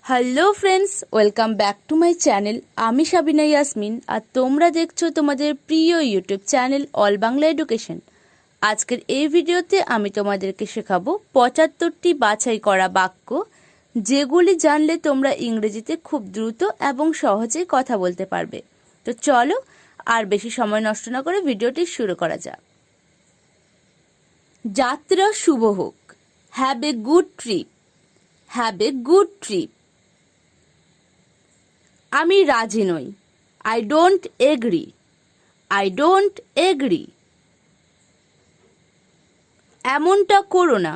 Hello friends, welcome back to my channel. আমি সাবিনা ইয়াসমিন আর তোমরা দেখছো তোমাদের প্রিয় YouTube channel all Bangla education. আজকের এই ভিডিওতে আমি তোমাদেরকে শেখাবো 75টি বাছাই করা বাক্য, যেগুলি জানলে তোমরা ইংরেজিতে খুব দ্রুত এবং সহজেই কথা বলতে পারবে। তো চলো আর বেশি সময় নষ্ট না করে ভিডিওটি শুরু করা যাক। যাত্রা শুভ হোক। Have a good trip. Have a good trip. আমি রাজি নই। I don't agree. I don't agree. এমনটা করো না।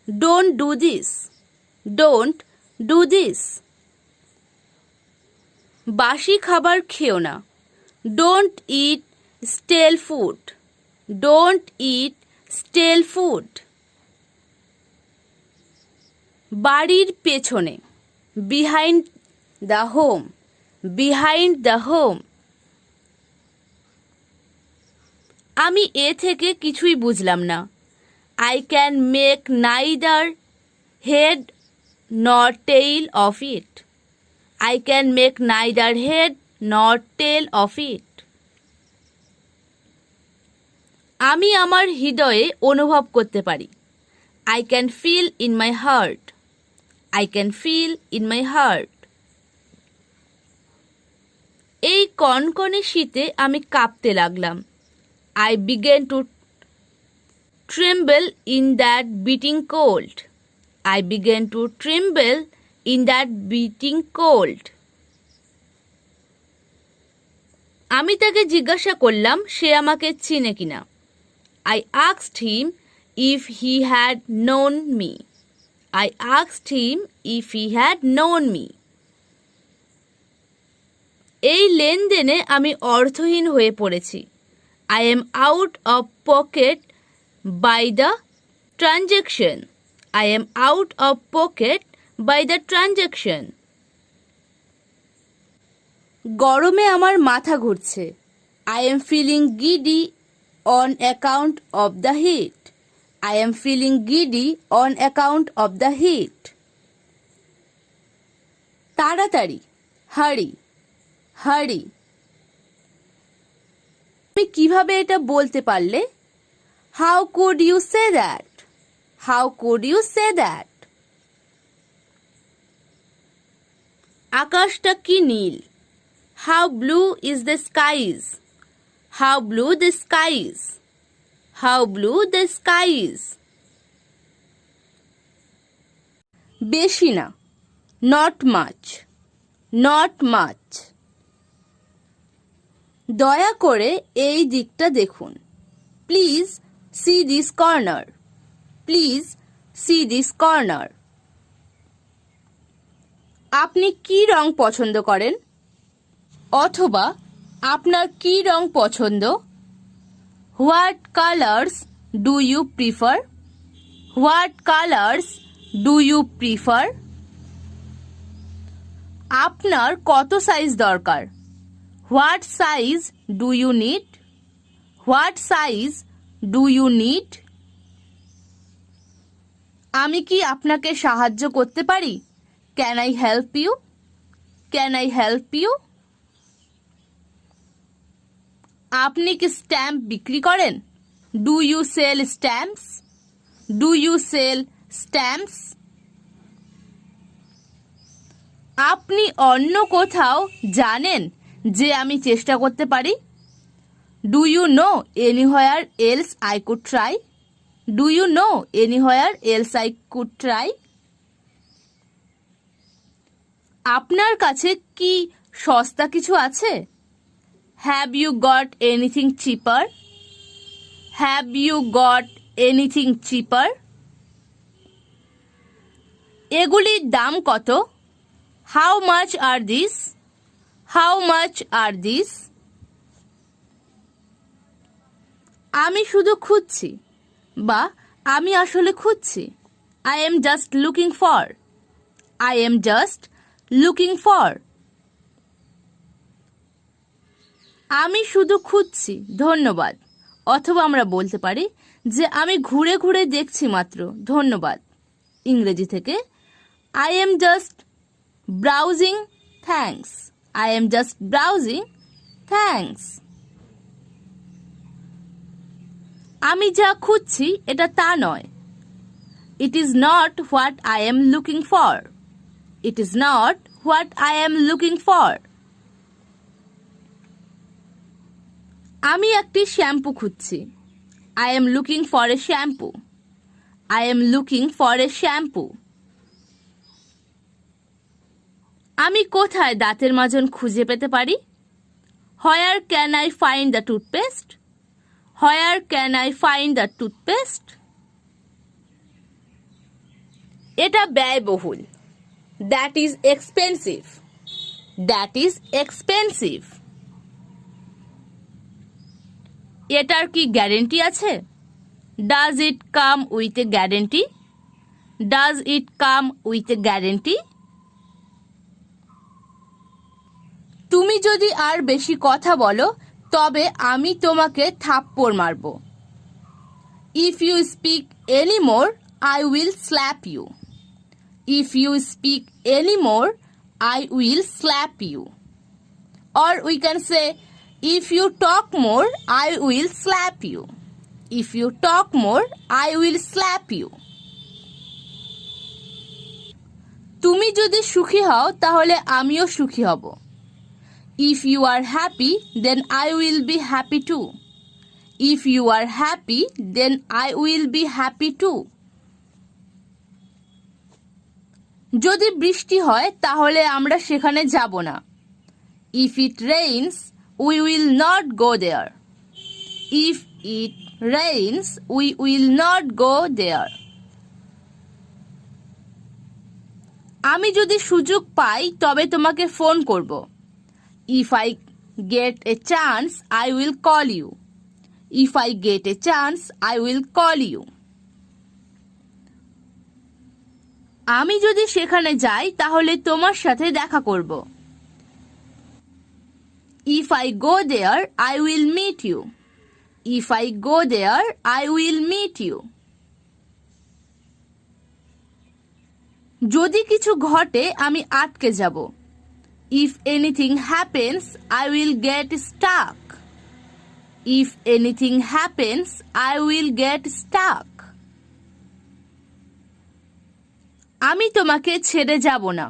Don't do this. Don't do this. বাসি খাবার খেও না। Don't eat stale food. Don't eat stale food. বাড়ির পেছনে। Behind the home. Behind the home. আমি এ থেকে কিছুই বুঝলাম না। I can make neither head nor tail of it. I can make neither head নর টেল অফ ইট। আমি আমার হৃদয়ে অনুভব করতে পারি। I can feel in my heart. I can feel in my heart. এই কনকনে শীতে আমি কাঁপতে লাগলাম। I began to tremble in that biting cold. I began to tremble in that biting cold. আমি তাকে জিজ্ঞাসা করলাম সে আমাকে চিনে কিনা। I asked him if he had known me. I asked him if he had known me. এই লেনদেনে আমি অর্থহীন হয়ে পড়েছি। I am out of pocket by the transaction. I am out of pocket by the transaction. গরমে আমার মাথা ঘুরছে। I am feeling giddy on account of the heat. I am feeling giddy on account of the heat. তাড়াতাড়ি। Hurry. Hurry. তুমি কিভাবে এটা বলতে পারলে? How could you say that? How could you say that? আকাশটা কি নীল। How blue is the skies. How blue the skies. How blue the skies. বেশি না। Not much. Not much. দয়া করে এই দিকটা দেখুন। Please see this corner. Please see this corner. আপনি কি রং পছন্দ করেন? অথবা আপনার কি রং পছন্দ? What colours do you prefer? What colours do you prefer? আপনার কত সাইজ দরকার? What size do you need? What size do you need? আমি কি আপনাকে সাহায্য করতে পারি? Can I help you? Can I help you? আপনি কি স্ট্যাম্প বিক্রি করেন? Do you sell stamps? Do you sell stamps? আপনি অন্য কোথাও জানেন যে আমি চেষ্টা করতে পারি? Do you know anywhere else I could try? Do you know anywhere else I could try? আপনার কাছে কি সস্তা কিছু আছে? Have you got anything cheaper? Have you got anything cheaper? এগুলির দাম কত? How much are this? How much are this? আমি শুধু খুঁজছি বা আমি আসলে খুঁজছি। I am just looking for. I am just looking for. আমি শুধু খুঁজছি, ধন্যবাদ। অথবা আমরা বলতে পারি যে আমি ঘুরে ঘুরে দেখছি মাত্র, ধন্যবাদ। ইংরেজি থেকে I am just browsing thanks. I am just browsing thanks. আমি যা খুঁজছি এটা তা নয়। It is not what I am looking for. It is not what I am looking for. আমি একটি শ্যাম্পু খুঁজছি। I am looking for a shampoo. I am looking for a shampoo. আমি কোথায় দাঁতের মাজন খুঁজে পেতে পারি? Where can I find the toothpaste? Where can I find the toothpaste? এটা ব্যয়বহুল। That is expensive. That is expensive. এটার কি গ্যারেন্টি আছে? Does it come with a guarantee? Does it come with a guarantee? তুমি যদি আর বেশি কথা বলো তবে আমি তোমাকে থাপ্পড় মারব। If you speak any more I will slap you. If you speak any more I will slap you. Or we can say if you talk more I will slap you. If you talk more I will slap you. তুমি যদি সুখী হও তাহলে আমিও সুখী হব। If you are happy, then I will be happy too. If you are happy, then I will be happy too. যদি বৃষ্টি হয় তাহলে আমরা সেখানে যাব না। If it rains, we will not go there. If it rains, we will not go there. আমি যদি সুযোগ পাই তবে তোমাকে ফোন করব। If I get a chance, I will call you. If I get a chance, I will call you. আমি যদি সেখানে যাই তাহলে তোমার সাথে দেখা করব। If I go there, I will meet you. If I go there, I will meet you. যদি কিছু ঘটে আমি আটকে যাব। If anything happens, I will get stuck. If anything happens, I will get stuck. আমি তোমাকে ছেড়ে যাব না।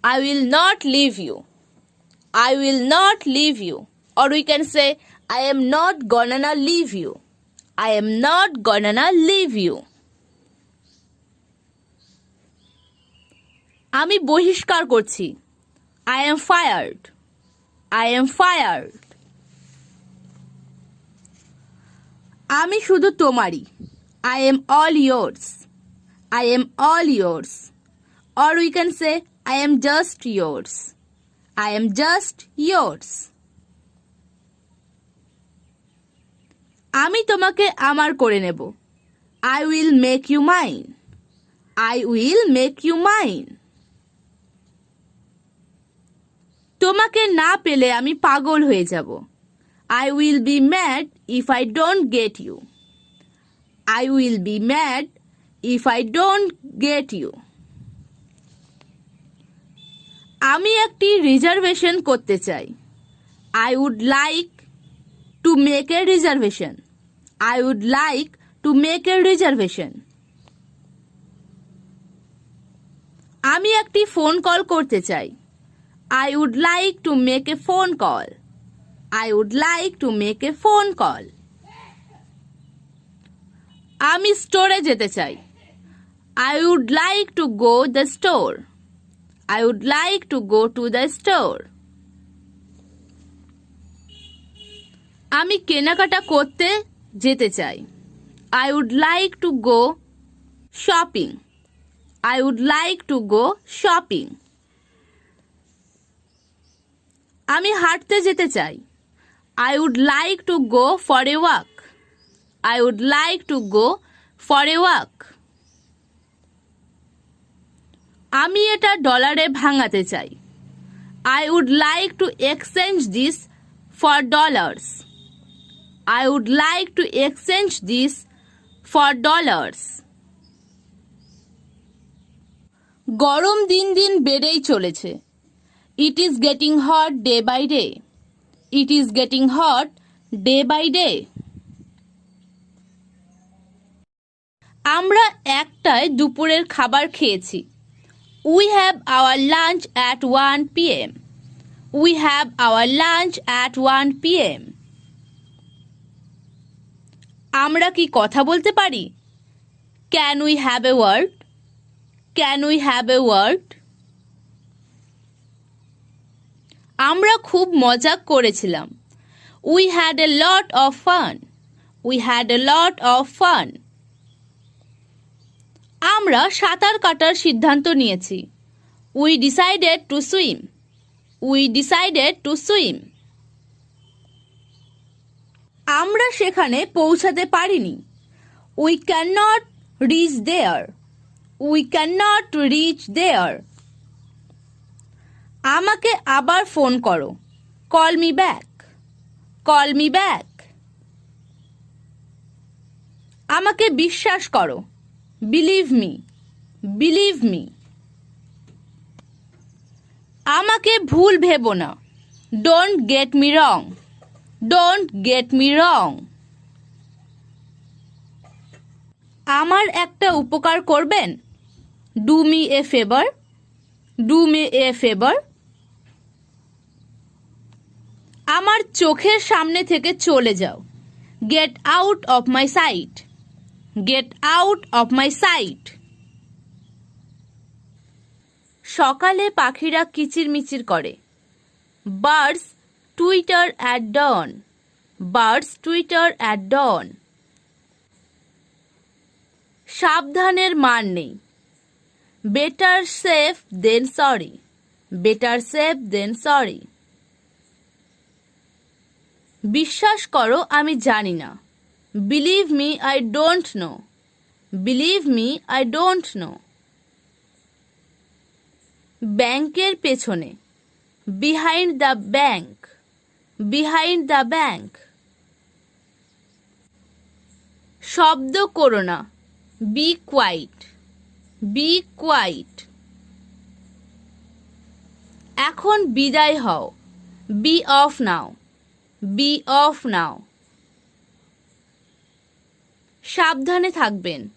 I will not leave you. I will not leave you. Or we can say, I am not gonna leave you. I am not gonna leave you. আমি বহিষ্কার করছি। I am fired. I am fired. আমি শুধু তোমারই। I am all yours. I am all yours. Or we can say, I am just yours. I am just yours. আমি তোমাকে আমার করে নেব। I will make you mine. I will make you mine. তোমাকে না পেলে আমি পাগল হয়ে যাব। I will be mad if I don't get you. I will be mad if I don't get you. আমি একটি রিজার্ভেশন করতে চাই। I would like to make a reservation. I would like to make a reservation. আমি একটি phone call করতে চাই। I would like to make a phone call. I would like to make a phone call. আমি স্টোরে যেতে চাই। I would like to go the store. I would like to go to the store. আমি কেনাকাটা করতে যেতে চাই। I would like to go shopping. I would like to go shopping. আমি হাঁটতে যেতে চাই। I would like to go for a walk. I would like to go for a walk. আমি এটা ডলারে ভাঙাতে চাই। I would like to exchange this for dollars. I would like to exchange this for dollars. গরম দিন দিন বেড়েই চলেছে। It is getting hot day by day. It is getting hot day by day. আমরা একটায় দুপুরের খাবার খেয়েছি। We have our lunch at 1 PM. We have our lunch at 1 PM. আমরা কি কথা বলতে পারি? Can we have a word? Can we have a word? আমরা খুব মজা করেছিলাম। We had a lot of fun. We had a lot of fun. আমরা সাঁতার কাটার সিদ্ধান্ত নিয়েছি। We decided to swim. We decided to swim. আমরা সেখানে পৌঁছাতে পারিনি। We can not reach there. We can not reach there. আমাকে আবার ফোন করো। Call me back. Call me back. আমাকে বিশ্বাস করো। Believe me. Believe me. আমাকে ভুল ভেবো না। Don't get me wrong. Don't get me wrong. আমার একটা উপকার করবেন? Do me a favour. Do me a favour. আমার চোখের সামনে থেকে চলে যাও। Get out of my sight. Get out of my sight. সকালে পাখিরা কিচিরমিচির করে। Birds twitter at dawn. Birds twitter at dawn. সাবধানের মান নেই। Better safe than sorry. Better safe than sorry. বিশ্বাস করো আমি জানি না। Believe me I don't know. Believe me I don't know. ব্যাংকের পেছনে। Behind the bank. Behind the bank. শব্দ করো না। Be quiet. Be quiet. এখন বিদায় হও। Be off now. Be off now. সাবধানে থাকবেন।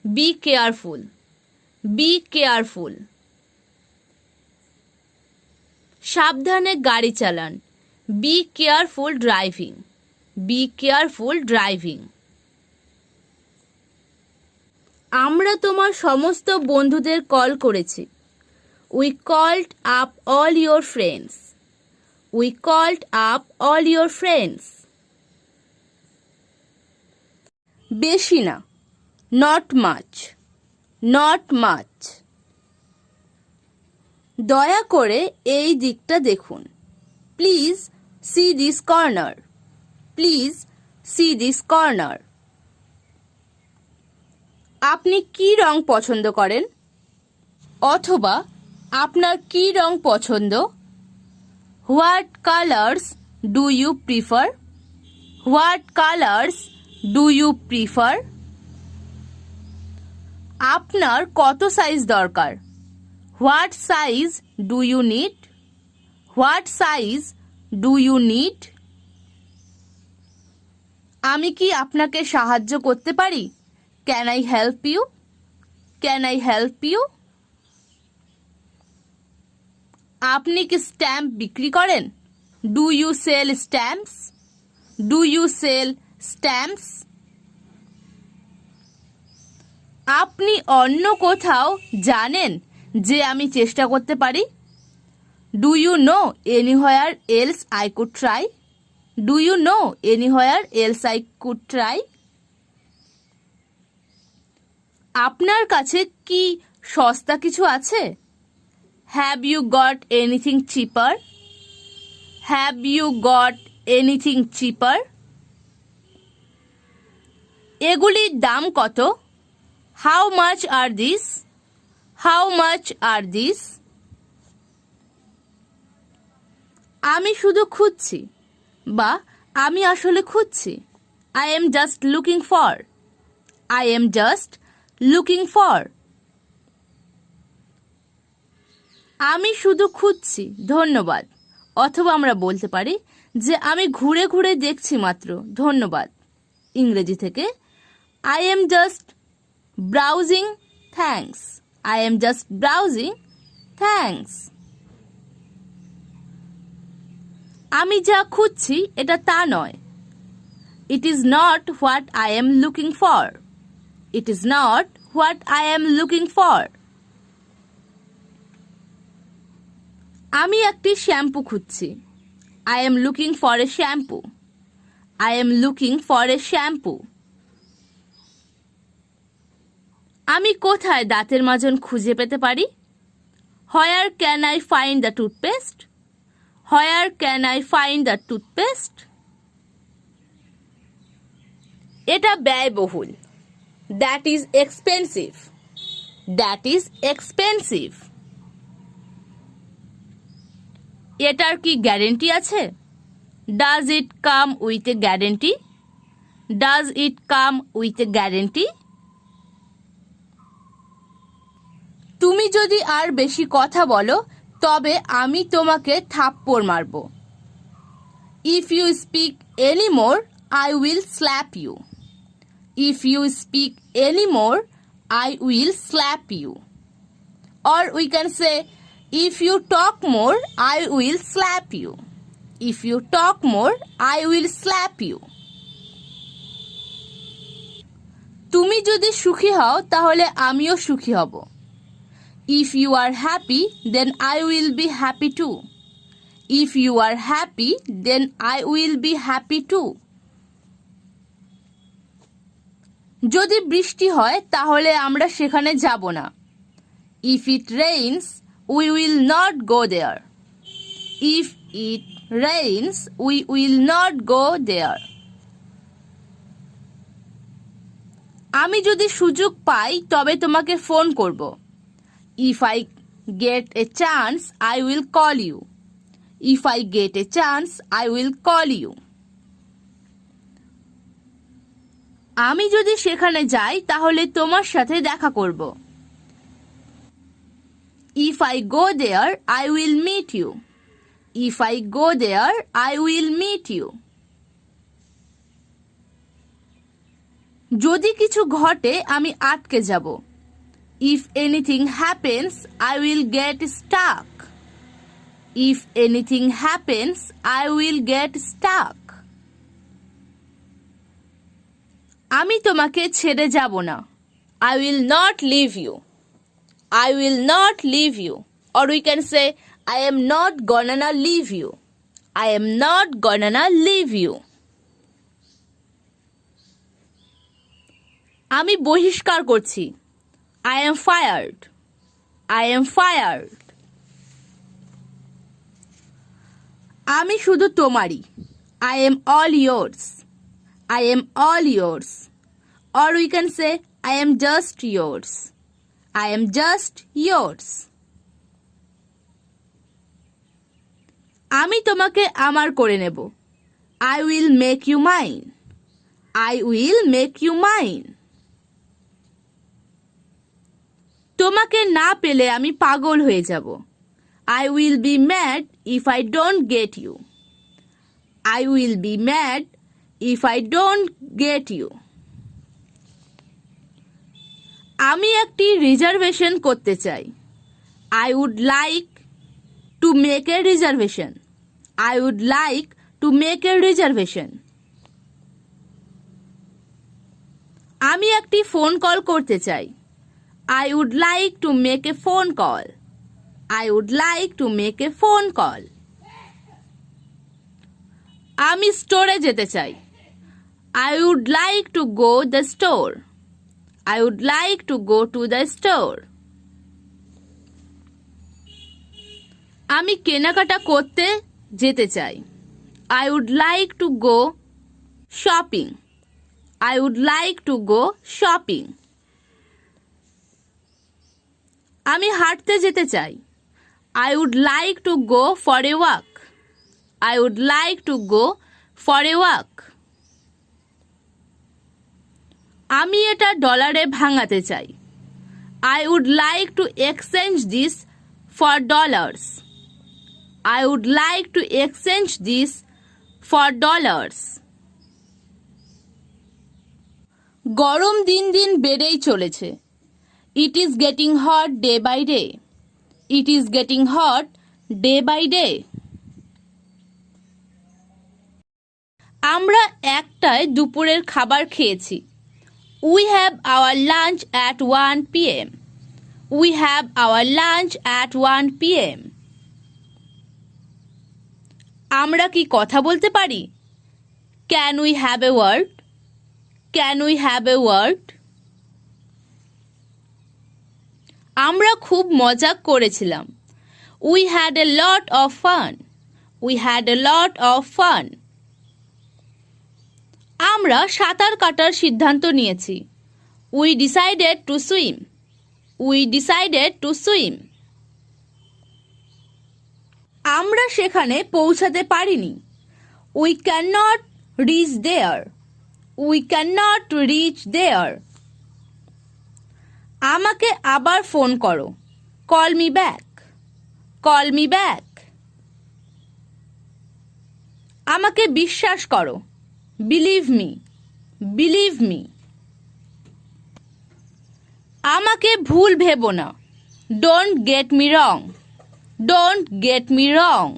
Be careful. Be careful. সাবধানে গাড়ি চালান। Be careful driving. Be careful driving. আমরা তোমার সমস্ত বন্ধুদের কল করেছি। We called up all your friends. We called up all your friends. বেশি না। Not much. Not much. দয়া করে এই দিকটা দেখুন। Please see this corner. Please see this corner. আপনি কি রং পছন্দ করেন? অথবা আপনার কি রং পছন্দ? What colours do you prefer? What colours do you prefer? আপনার কত সাইজ দরকার? What size do you need? What size do you need? আমি কি আপনাকে সাহায্য করতে পারি? Can I help you? Can I help you? আপনি কি স্ট্যাম্প বিক্রি করেন? Do you sell stamps? Do you sell stamps? আপনি অন্য কোথাও জানেন যে আমি চেষ্টা করতে পারি? Do you know anywhere else I could try? Do you know anywhere else I could try? আপনার কাছে কি সস্তা কিছু আছে? Have you got anything cheaper? Have you got anything cheaper? এগুলির দাম কত? How much are this? How much are this? আমি শুধু খুঁজছি বা আমি আসলে খুঁজছি। I am just looking for. I am just looking for. আমি শুধু খুঁজছি ধন্যবাদ, অথবা আমরা বলতে পারি যে আমি ঘুরে ঘুরে দেখছি মাত্র ধন্যবাদ। ইংরেজি থেকে I am just browsing thanks. I am just browsing thanks. আমি যা খুঁজছি এটা তা নয়। It is not what I am looking for. It is not what I am looking for. আমি একটি শ্যাম্পু খুঁজছি। I am looking for a shampoo. I am looking for a shampoo. আমি কোথায় দাঁতের মাজন খুঁজে পেতে পারি? Where can I find the toothpaste? Where can I find the toothpaste? এটা ব্যয়বহুল। That is expensive. That is expensive. এটার কি গ্যারেন্টি আছে? Does it come with a guarantee? Does it come with a guarantee? তুমি যদি আর বেশি কথা বলো তবে আমি তোমাকে থাপ্পড় মারব। If you speak any more I will slap you. If you speak any more I will slap you. Or we can say, if you talk more, I will slap you. If you talk more, I will slap you. তুমি যদি সুখী হও তাহলে আমিও সুখী হব। If you are happy, then I will be happy too. If you are happy, then I will be happy too. যদি বৃষ্টি হয় তাহলে আমরা সেখানে যাব না। If it rains, we will not go there. If it rains, we will not go there. আমি যদি সুযোগ পাই তবে তোমাকে ফোন করব। If I get a chance, I will call you. If I get a chance, I will call you. আমি যদি সেখানে যাই তাহলে তোমার সাথে দেখা করব। If I go there, I will meet you. If I go there, I will meet you. যদি কিছু ঘটে আমি আটকে যাব। If anything happens, I will get stuck. If anything happens, I will get stuck. আমি তোমাকে ছেড়ে যাব না। I will not leave you. I will not leave you. Or we can say, I am not gonna leave you. I am not gonna leave you. আমি বহিষ্কার করছি। I am fired. I am fired. আমি শুধু তোমারই। I am all yours. I am all yours. Or we can say, I am just yours. I am just yours. আমি তোমাকে আমার করে নেব। I will make you mine. I will make you mine. তোমাকে না পেলে আমি পাগল হয়ে যাব। I will be mad if I don't get you. I will be mad if I don't get you. আমি একটি রিজার্ভেশন করতে চাই। I would like to make a reservation. I would like to make a reservation. আমি একটি phone call করতে চাই। I would like to make a phone call. I would like to make a phone call. আমি স্টোরে যেতে চাই। I would like to go the store. I would like to go to the store. আমি কেনাকাটা করতে যেতে চাই। I would like to go shopping. I would like to go shopping. আমি হাঁটতে যেতে চাই। I would like to go for a walk. I would like to go for a walk. আমি এটা ডলারে ভাঙাতে চাই। I would like to exchange this for dollars. I would like to exchange this for dollars. গরম দিন দিন বেড়েই চলেছে. It is getting hot day by day. It is getting hot day by day. আমরা একটায় দুপুরের খাবার খেয়েছি. We have our lunch at 1 p.m. We have our lunch at 1 p.m. আমরা কি কথা বলতে পারি? Can we have a word? Can we have a word? আমরা খুব মজা করেছিলাম. We had a lot of fun. We had a lot of fun. আমরা সাঁতার কাটার সিদ্ধান্ত নিয়েছি. We decided to swim. We decided to swim. আমরা সেখানে পৌঁছাতে পারিনি. We cannot reach there. We cannot reach there. আমাকে আবার ফোন করো. Call me back. Call me back. আমাকে বিশ্বাস করো. Believe me. Believe me. আমাকে ভুল ভেবো না. Don't get me wrong. Don't get me wrong.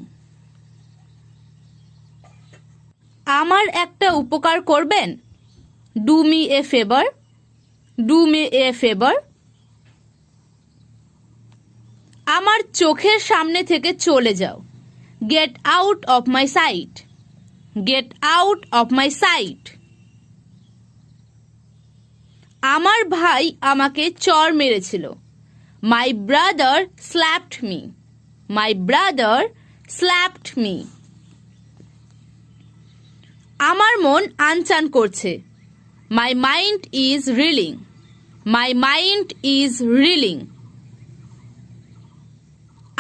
আমার একটা উপকার করবেন? Do me a favor. Do me a favor. আমার চোখের সামনে থেকে চলে যাও. Get out of my sight. Get out of my sight. আমার ভাই আমাকে চড় মেরেছিল. My brother slapped me. My brother slapped me. আমার মন আনচান করছে. My mind is reeling. My mind is reeling.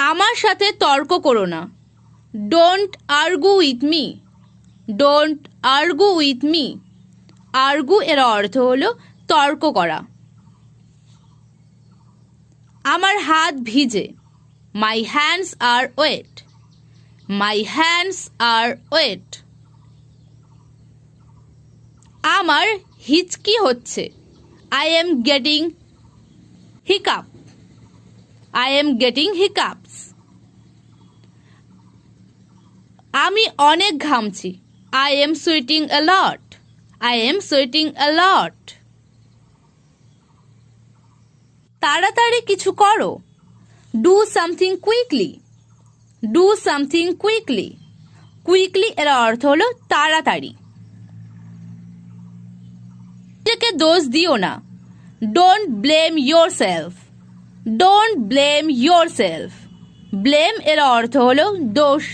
আমার সাথে তর্ক করো না. Don't argue with me. Don't argue with me. Argue এর অর্থ হলো তর্ক করা. আমার হাত ভিজে. My hands are wet. My hands are wet. আমার হিচকি হচ্ছে. I am getting hiccup. I am getting hiccups. আমি অনেক ঘামছি. I am sweating a lot. I am sweating a lot. তাড়াতাড়ি কিছু করো. Do something quickly. Do something quickly. Quickly এর অর্থ হলো তাড়াতাড়ি. নিজেকে দোষ দিও না. Don't blame yourself. Don't blame yourself. Blame এর অর্থ হলো দোষ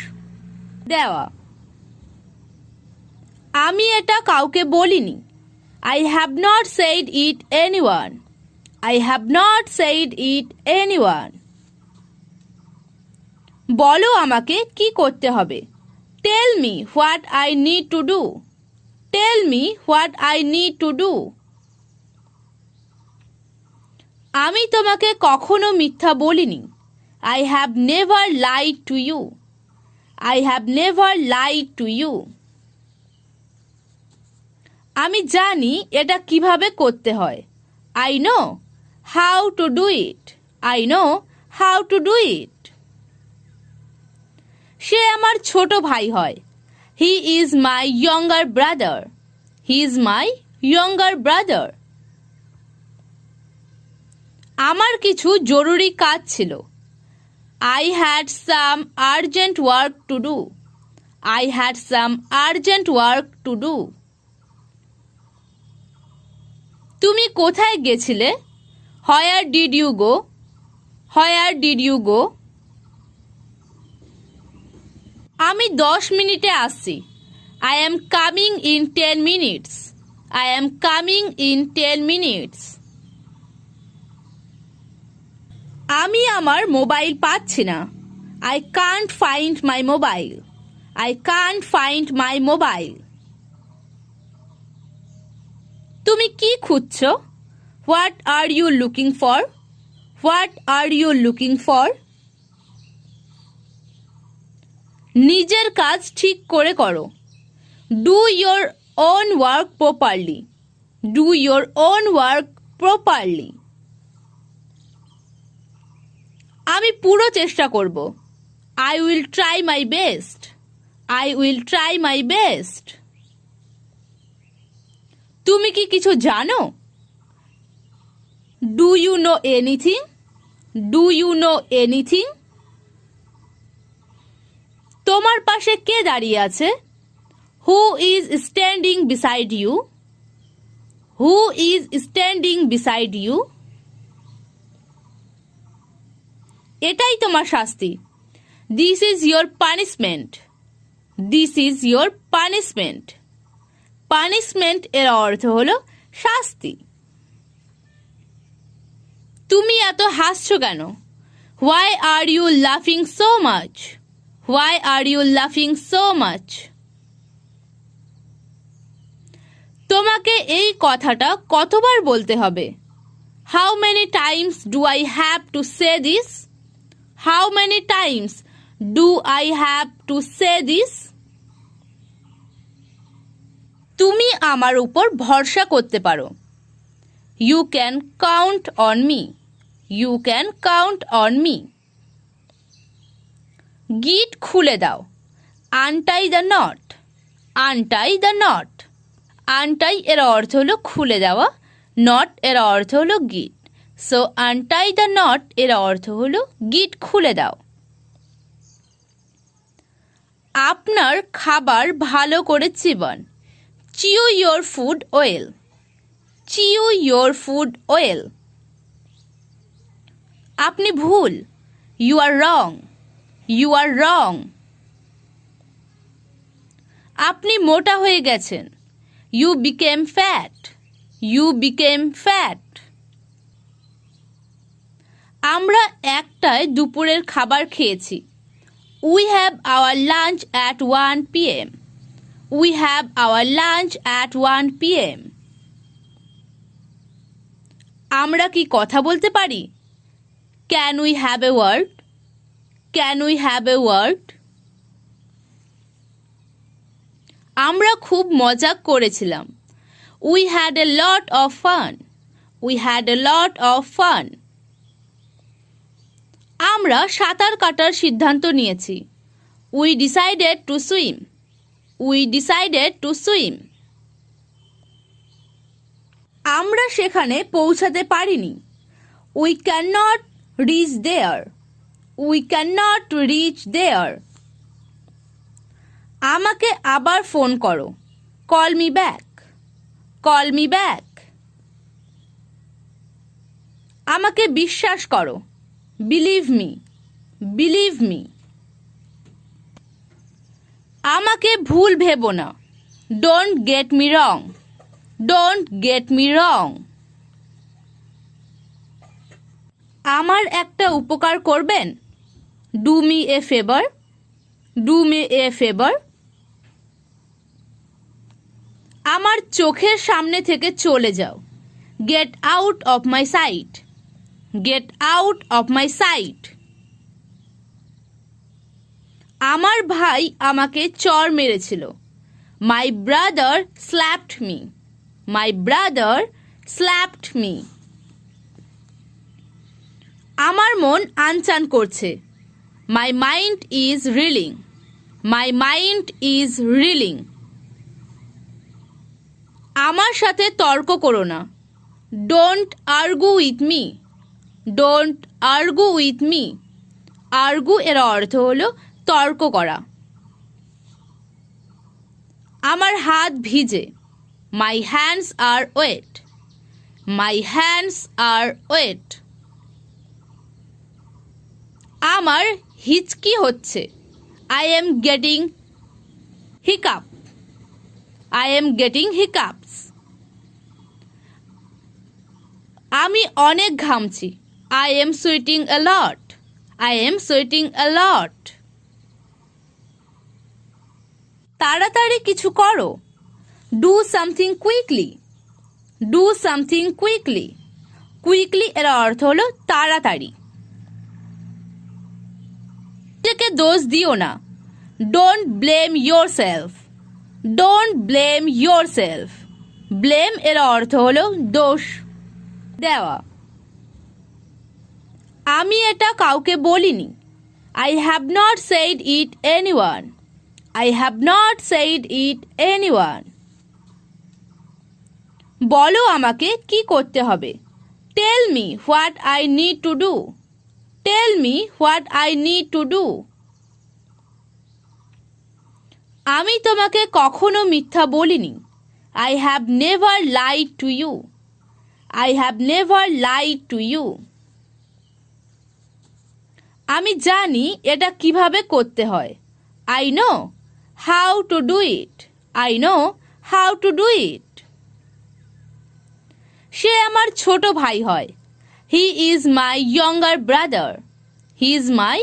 দেওয়া. আমি এটা কাউকে বলিনি. I have not said it anyone. I have not said it anyone. বলো আমাকে কি করতে হবে. Tell me what I need to do. Tell me what I need to do. আমি তোমাকে কখনো মিথ্যা বলিনি. I have never lied to you. I have never lied to you. আমি জানি এটা কিভাবে করতে হয়. I know how to do it. I know how to do it. সে আমার ছোট ভাই হয়. He is my younger brother. He is my younger brother. আমার কিছু জরুরি কাজ ছিল. I had some urgent work to do. I had some urgent work to do. তুমি কোথায় গেছিলে? Where did you go? Where did you go? আমি 10 মিনিটে আসছি. I am coming in 10 minutes. I am coming in 10 minutes. আমি আমার mobile পাচ্ছি না. I can't find my mobile. I can't find my mobile. তুমি কি খুঁজছো? What are you looking for? What are you looking for? নিজের কাজ ঠিক করে করো। Do your own work properly. Do your own work properly. আমি পুরো চেষ্টা করব। I will try my best. I will try my best. তুমি কি কিছু জানো? Do you know anything? Do you know anything? তোমার পাশে কে দাঁড়িয়ে আছে? Who is standing beside you? Who is standing beside you? এটাই তোমার শাস্তি। This is your punishment. This is your punishment. Punishment এর অর্থ হলো শাস্তি। তুমি এত হাসছো কেন? হোয়াই আর ইউ লাফিং so much? Why are you লাফিং সো মাচ? তোমাকে এই কথাটা কতবার বলতে হবে? How many times do I have to say this? How many times do I have to say this? তুমি আমার উপর ভরসা করতে পারো। You can count on me. You can count on me. গিট খুলে দাও। Untie the knot. Untie the knot. Untie এর অর্থ হলো খুলে দেওয়া, নট এর অর্থ হলো গিট। সো আনটাই দ্য নট এর অর্থ হলো গিট খুলে দাও। আপনার খাবার ভালো করে চিবান। Chew your food well. Chew your food well. আপনি ভুল। You are wrong. You are wrong. আপনি মোটা হয়ে গেছেন। You became fat. You became fat. আমরা একটায় দুপুরের খাবার খেয়েছি। We have our lunch at 1 PM. We have our lunch at 1 PM. আমরা কি কথা বলতে পারি? Can we have a word? Can we have a word? আমরা খুব মজা করেছিলাম। We had a lot of fun. We had a lot of fun. আমরা সাঁতার কাটার সিদ্ধান্ত নিয়েছি। We decided to swim. We decided to swim. আমরা সেখানে পৌঁছাতে পারিনি। We can not reach there. We can not reach there. আমাকে আবার ফোন করো। Call me back. Call me back. আমাকে বিশ্বাস করো। Believe me. Believe me. আমাকে ভুল ভেবো না। Don't get me wrong. Don't get me wrong. আমার একটা উপকার করবেন? Do me a favour. Do me a favour. আমার চোখের সামনে থেকে চলে যাও। Get out of my sight. Get out of my sight. আমার ভাই আমাকে চর মেরেছিল। My brother slapped me. My brother slapped me. আমার মন আনচান করছে। My mind is reeling. My mind is reeling. আমার সাথে তর্ক করো না। Don't argue with me. Don't argue with me. Argue এর অর্থ হলো তর্ক করা। আমার হাত ভিজে। My hands are wet. My hands are wet. আমার হিচকি হচ্ছে। I am getting hiccup. I am getting hiccups. আমি অনেক ঘামছি। I am sweating a lot. I am sweating a lot. তাড়াতাড়ি কিছু করো। Do something quickly. Do something quickly. Quickly এর অর্থ হলো তাড়াতাড়ি। নিজেকে দোষ দিও না। Don't blame yourself. Don't blame yourself. Blame এর অর্থ হলো দোষ দেওয়া। আমি এটা কাউকে বলিনি। I have not said it anyone. I have not said it anyone. বলো আমাকে কি করতে হবে। Tell me what I need to do. Tell me what I need to do. আমি তোমাকে কখনো মিথ্যা বলিনি। I have never lied to you. I have never lied to you. আমি জানি এটা কিভাবে করতে হয়। I know how to do it. I know how to do it. সে আমার ছোট ভাই হয়। He is my younger brother. He is my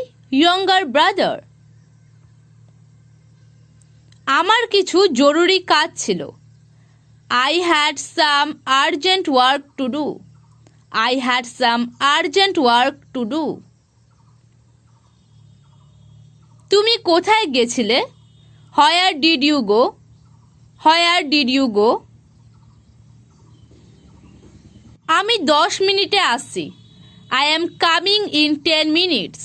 younger brother. আমার কিছু জরুরি কাজ ছিল। I had some urgent work to do. I had some urgent work to do. তুমি কোথায় গেছিলে? Where did you go? Where did you go? আমি 10 মিনিটে আসছি। I am coming in 10 minutes.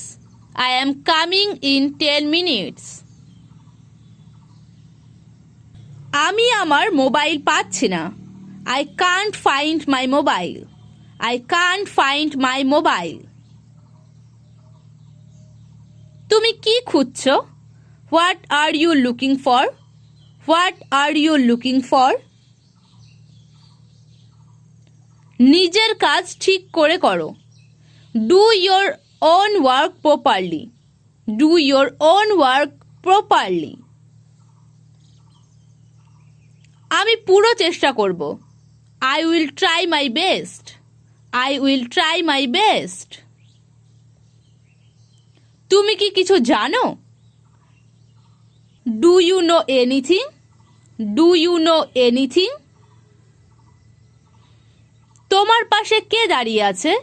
I am coming in 10 minutes. আমি আমার mobile পাচ্ছি না। I can't find my mobile. I can't find my mobile. তুমি কি খুঁজছো? What are you looking for? What are you looking for? নিজের কাজ ঠিক করে করো। Do your own work properly. Do your own work properly. আমি পুরো চেষ্টা করব। I will try my best. I will try my best. তুমি কি কিছু জানো? Do you know anything? Do you know anything? তোমার পাশে কে দাঁড়িয়ে আছে?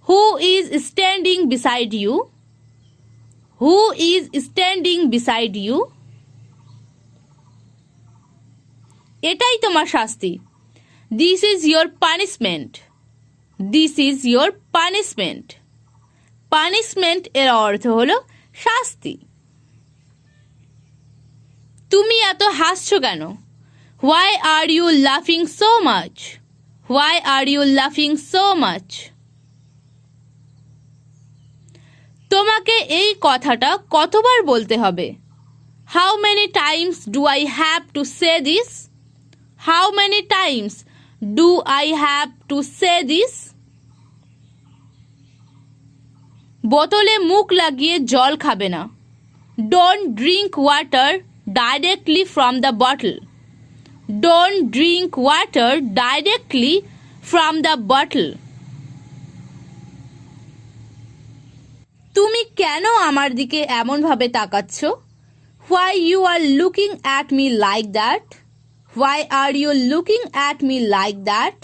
Who is standing beside you? Who is standing beside you? এটাই তোমার শাস্তি। This is your punishment. This is your punishment. Punishment এর অর্থ হলো শাস্তি। তুমি এত হাসছো কেন? Why are you laughing so much? Why are you laughing so much? তোমাকে এই কথাটা কতবার বলতে হবে? How many times do I have to say this? How many times do I have to say this? বোতলে মুখ লাগিয়ে জল খাবে না। Don't drink water directly from the bottle. Don't drink water directly from the bottle. তুমি কেন আমার দিকে এমন ভাবে তাকাচ্ছ? Why you are looking at me like that? Why are you looking at me like that?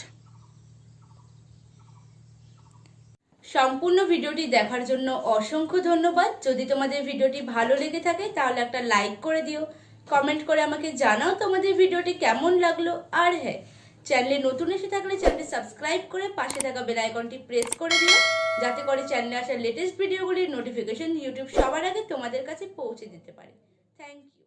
সম্পূর্ণ ভিডিওটি দেখার জন্য অসংখ্য ধন্যবাদ। যদি তোমাদের ভিডিওটি ভালো লেগে থাকে তাহলে একটা লাইক করে দিও, কমেন্ট করে আমাকে জানাও তোমাদের ভিডিওটি কেমন লাগলো। আর হ্যাঁ, চ্যানেলে নতুন এসে থাকলে চ্যানেলটি সাবস্ক্রাইব করে পাশে থাকা বেল আইকনটি প্রেস করে দিও, যাতে করে চ্যানেলে আসা লেটেস্ট ভিডিওগুলির নোটিফিকেশন ইউটিউব সবার আগে তোমাদের কাছে পৌঁছে দিতে পারে। Thank you.